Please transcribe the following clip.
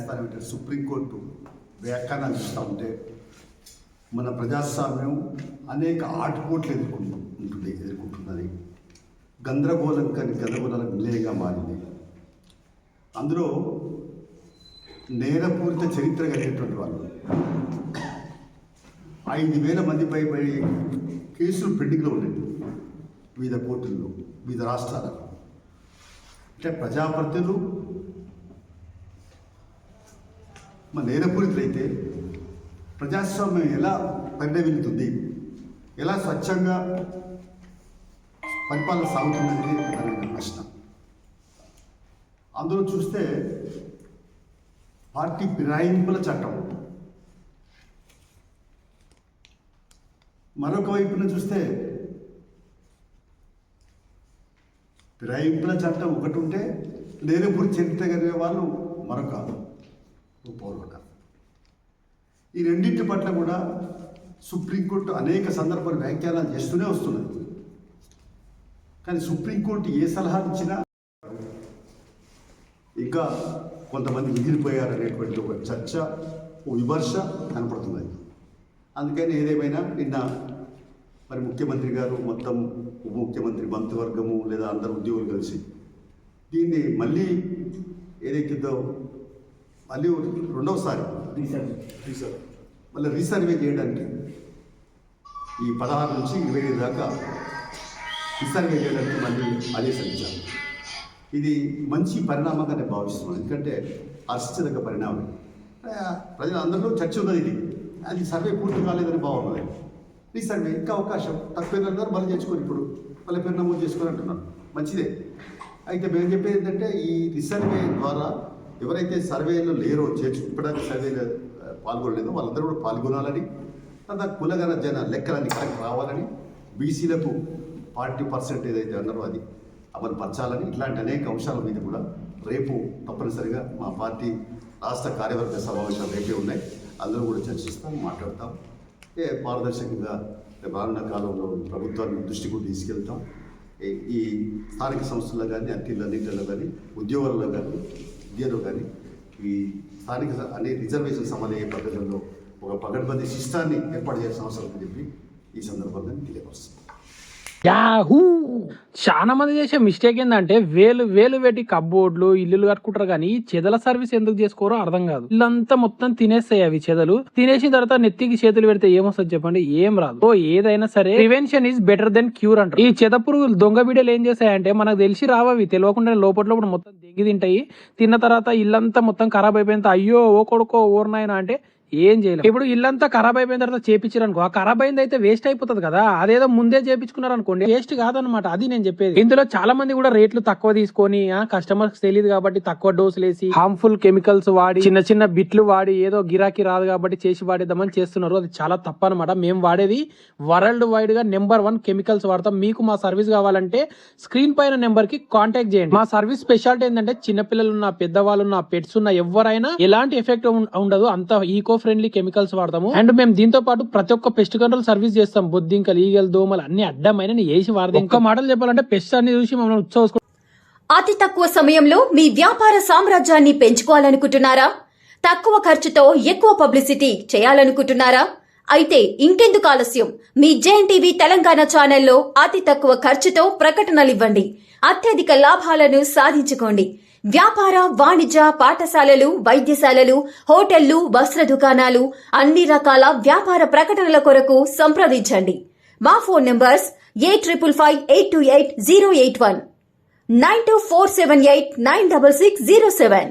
న్యాయస్థానం అంటే సుప్రీంకోర్టు వ్యాఖ్యానాలు చూస్తూ ఉంటే మన ప్రజాస్వామ్యం అనేక ఆటుపోట్లు ఎదుర్కొంటున్నది. గందరగోళాలకు నిలయంగా మారింది. అందులో నేరపూరిత చరిత్ర కలిగినటువంటి వాళ్ళు 5,000 మందిపై కేసులు పెండింగ్లో ఉండేవి వివిధ కోర్టుల్లో, వివిధ రాష్ట్రాలలో. అంటే ప్రజాప్రతినిధులు మన నేరపూరితులైతే ప్రజాస్వామ్యం ఎలా పరిణమిల్లుతుంది, ఎలా స్వచ్ఛంగా పరిపాలన సాగుతుందనేది ప్రధానమైన ప్రశ్న. అందులో చూస్తే పార్టీ ఫిరాయింపుల చట్టం, మరొక వైపున చూస్తే ఫిరాయింపుల చట్టం ఒకటి ఉంటే నేరపూరి చరిత్ర కలిగే వాళ్ళు మరొక పౌరుట. ఈ రెండింటి పట్ల కూడా సుప్రీంకోర్టు అనేక సందర్భాలు వ్యాఖ్యానాలు చేస్తూనే వస్తున్నది. కానీ సుప్రీంకోర్టు ఏ సలహాలు ఇచ్చినా ఇంకా కొంతమంది మిగిలిపోయారనేటువంటి ఒక చర్చ, ఓ విమర్శ కనపడుతున్నది. అందుకని ఏదేమైనా నిన్న మరి ముఖ్యమంత్రి గారు మొత్తం ఉప ముఖ్యమంత్రి మంత్రివర్గము లేదా అందరు ఉద్యోగులు కలిసి దీన్ని మళ్ళీ ఏదైతుందో మళ్ళీ రెండవసారి మళ్ళీ రీసర్వే చేయడానికి ఈ 16 నుంచి 25 దాకా రీసర్వే చేయడానికి మళ్ళీ ఆదేశించారు. ఇది మంచి పరిణామంగా నేను భావిస్తున్నాను. ఎందుకంటే హర్షించదగ్గ పరిణామం. ప్రజలందరిలో చర్చ ఉన్నది. అది సర్వే పూర్తి కాలేదని బాగున్నది. రీసర్వే ఇంకా అవకాశం తక్కువ మళ్ళీ చేసుకొని ఇప్పుడు మళ్ళీ పేరు నమోదు చేసుకొని అంటున్నాను. మంచిదే. అయితే మేము చెప్పేది ఏంటంటే ఈ రీసర్వే ద్వారా ఎవరైతే సర్వేలో లేరో ఇప్పటిదాకా సర్వేలో పాల్గొనలేదో వాళ్ళందరూ కూడా పాల్గొనాలని, తర్వాత కులగన లెక్కలన్నీ కరెక్ట్ రావాలని, బీసీలకు 40% ఏదైతే అన్నారో అది అమలు పరచాలని, ఇట్లాంటి అనేక అంశాల మీద కూడా రేపు తప్పనిసరిగా మా పార్టీ రాష్ట్ర కార్యవర్గ సమావేశాలు రేపే ఉన్నాయి. అందరూ కూడా చర్చిస్తాం, మాట్లాడతాం. పారదర్శకంగా రానున్న కాలంలో ప్రభుత్వాన్ని దృష్టికి తీసుకెళ్తాం. ఈ స్థానిక సంస్థల్లో కానీ, అన్నింటిలో కానీ, ఉద్యోగాల్లో కానీ, విద్యలో కానీ ఈ స్థానిక అనే రిజర్వేషన్ సమన్వయ పద్ధతుల్లో ఒక పకడ్బందీ సిస్టాన్ని ఏర్పాటు చేయాల్సిన అవసరం అని చెప్పి ఈ సందర్భంగా తెలియపరుస్తాం. యాహూ! చాలా మంది చేసే మిస్టేక్ ఏంటంటే వేలు పెట్టి కబ్బోర్డ్లు ఇల్లులు కట్టుకుంటారు, కానీ చెదల సర్వీస్ ఎందుకు చేసుకోరో అర్థం కాదు. ఇల్లంతా మొత్తం తినేస్తాయి అవి చెదలు. తినేసిన తర్వాత నెత్తికి చేతులు పెడితే ఏమొస్తుంది చెప్పండి? ఏం రాదు. సో ఏదైనా సరే prevention is better than cure అంటారు. ఈ చెద పురుగులు దొంగ బిడ్డలు ఏం చేస్తాయంటే మనకు తెలిసి రావవి, తెలియకుండా లోపల మొత్తం దెంగి తింటాయి. తిన్న తర్వాత ఇల్లంతా మొత్తం ఖరాబ్ అయిపోయిన అయ్యో ఓ కొడుకో ఓర్నాయన అంటే ఏం చేయలేదు. ఇప్పుడు ఇల్లంతా ఖరాబ్ అయిపోయిన తర్వాత చేపించారు అనుకో, ఆ ఖరాబ్ అయింది అయితే వేస్ట్ అయిపోతుంది కదా. అదేదో ముందే చేపించుకున్నారు అనుకోండి, వేస్ట్ కాదనమాట. అది నేను చెప్పేది. ఇందులో చాలా మంది కూడా రేట్లు తక్కువ తీసుకొని కస్టమర్స్ తెలియదు కాబట్టి తక్కువ డోసులు వేసి హార్మ్ఫుల్ కెమికల్స్ వాడి చిన్న బిట్లు వాడి ఏదో గిరాకీ రాదు కాబట్టి చేసి వాడేద్దామని చేస్తున్నారు. అది చాలా తప్పు అనమాట. మేము వాడేది వరల్డ్ వైడ్ గా నెంబర్ 1 కెమికల్స్ వాడతాం. మీకు మా సర్వీస్ కావాలంటే స్క్రీన్ పైన నెంబర్ కి కాంటాక్ట్ చేయండి. మా సర్వీస్ స్పెషాలిటీ ఏంటంటే చిన్నపిల్లలు ఉన్న, పెద్దవాళ్ళు ఉన్న, పెట్స్ ఉన్న ఎవరైనా ఎలాంటి ఎఫెక్ట్ ఉండదు. అంత ఈకో ఫ్రెండ్లీ కెమికల్స్ వాడతాము. అండ్ మేము దీంతో పాటు ప్రతి ఒక్క పెస్ట్ కంట్రోల్ సర్వీస్ చేస్తాం. బొద్దింకలు, ఈగలు, దోమలు అన్ని అడ్డమైన వేసి వాడతాం. ఒక్క మాటలు చెప్పాలంటే పెస్ట్ అన్ని చూసి మమ్మల్ని ఉత్సవం. అతి తక్కువ సమయంలో మీ వ్యాపార సామ్రాజ్యాన్ని పెంచుకోవాలనుకుంటున్నారా? తక్కువ ఖర్చుతో ఎక్కువ పబ్లిసిటీ చేయాలనుకుంటున్నారా? అయితే ఇంకెందుకు ఆలస్యం? మీ జేఎన్టీవీ తెలంగాణ ఛానల్లో అతి తక్కువ ఖర్చుతో ప్రకటనలివ్వండి. అత్యధిక లాభాలను సాధించుకోండి. వ్యాపార, వాణిజ్య, పాఠశాలలు, వైద్యశాలలు, హోటళ్లు, వస్త్ర దుకాణాలు, అన్ని రకాల వ్యాపార ప్రకటనల కొరకు సంప్రదించండి. మా ఫోన్ నంబర్స్ 8558280881 9247896607.